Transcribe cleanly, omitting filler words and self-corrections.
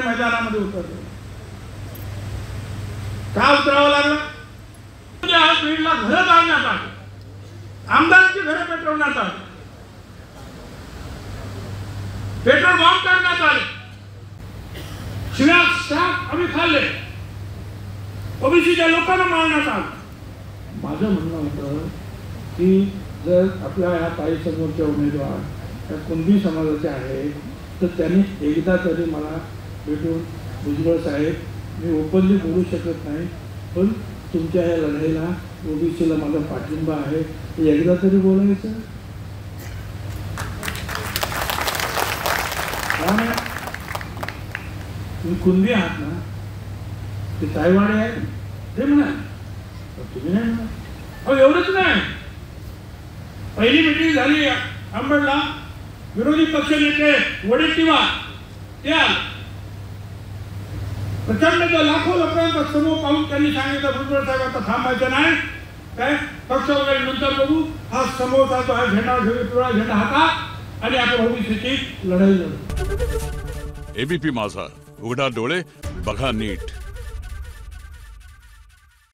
ठाकरे मैदानामध्ये उतरले। का उतरावं लागलं? बीडला घरं जाळण्यात आली, आमदारांची घरं पेटवण्यात आली, पेट्रोल बॉम्ब टाकण्यात आले, शिव्या शाप आम्ही खाल्ले, ओबीसीच्या लोकांना मारण्यात आलं। माझं म्हणणं होतं की जर आपल्या या ताई समोरच्या उमेदवार त्या कुणबी समाजाचे आहेत तर त्यांनी एकदा तरी मला भेटून, भुजबळ साहेब मी ओपनली बोलू शकत नाही पण तुमच्या या लढाईला ओबीसीला माझा पाठिंबा आहे एकदा तरी बोलायचं। तुम्ही कुणबी आहात ना, ते ताईवाडे आहे ते म्हणा, तुम्ही नाही म्हणा। अहो एवढंच नाही, पहिली मीटिंग झाली अंबडला, विरोधी पक्ष नेते वडेट्टीवार ते आले, प्रचंड लाखो लोकांचा समूह पाहून त्यांनी सांगितलं भुजबळ साहेब आता थांबायचं नाही, काय पक्ष वगैरे नंतर बघू, हा समोरचा जो आहे झेंडा पिवळा झेंडा हातात आणि आपण ओबीसीची लढाई लढू। एबीपी माझा, उघडा डोळे बघा नीट।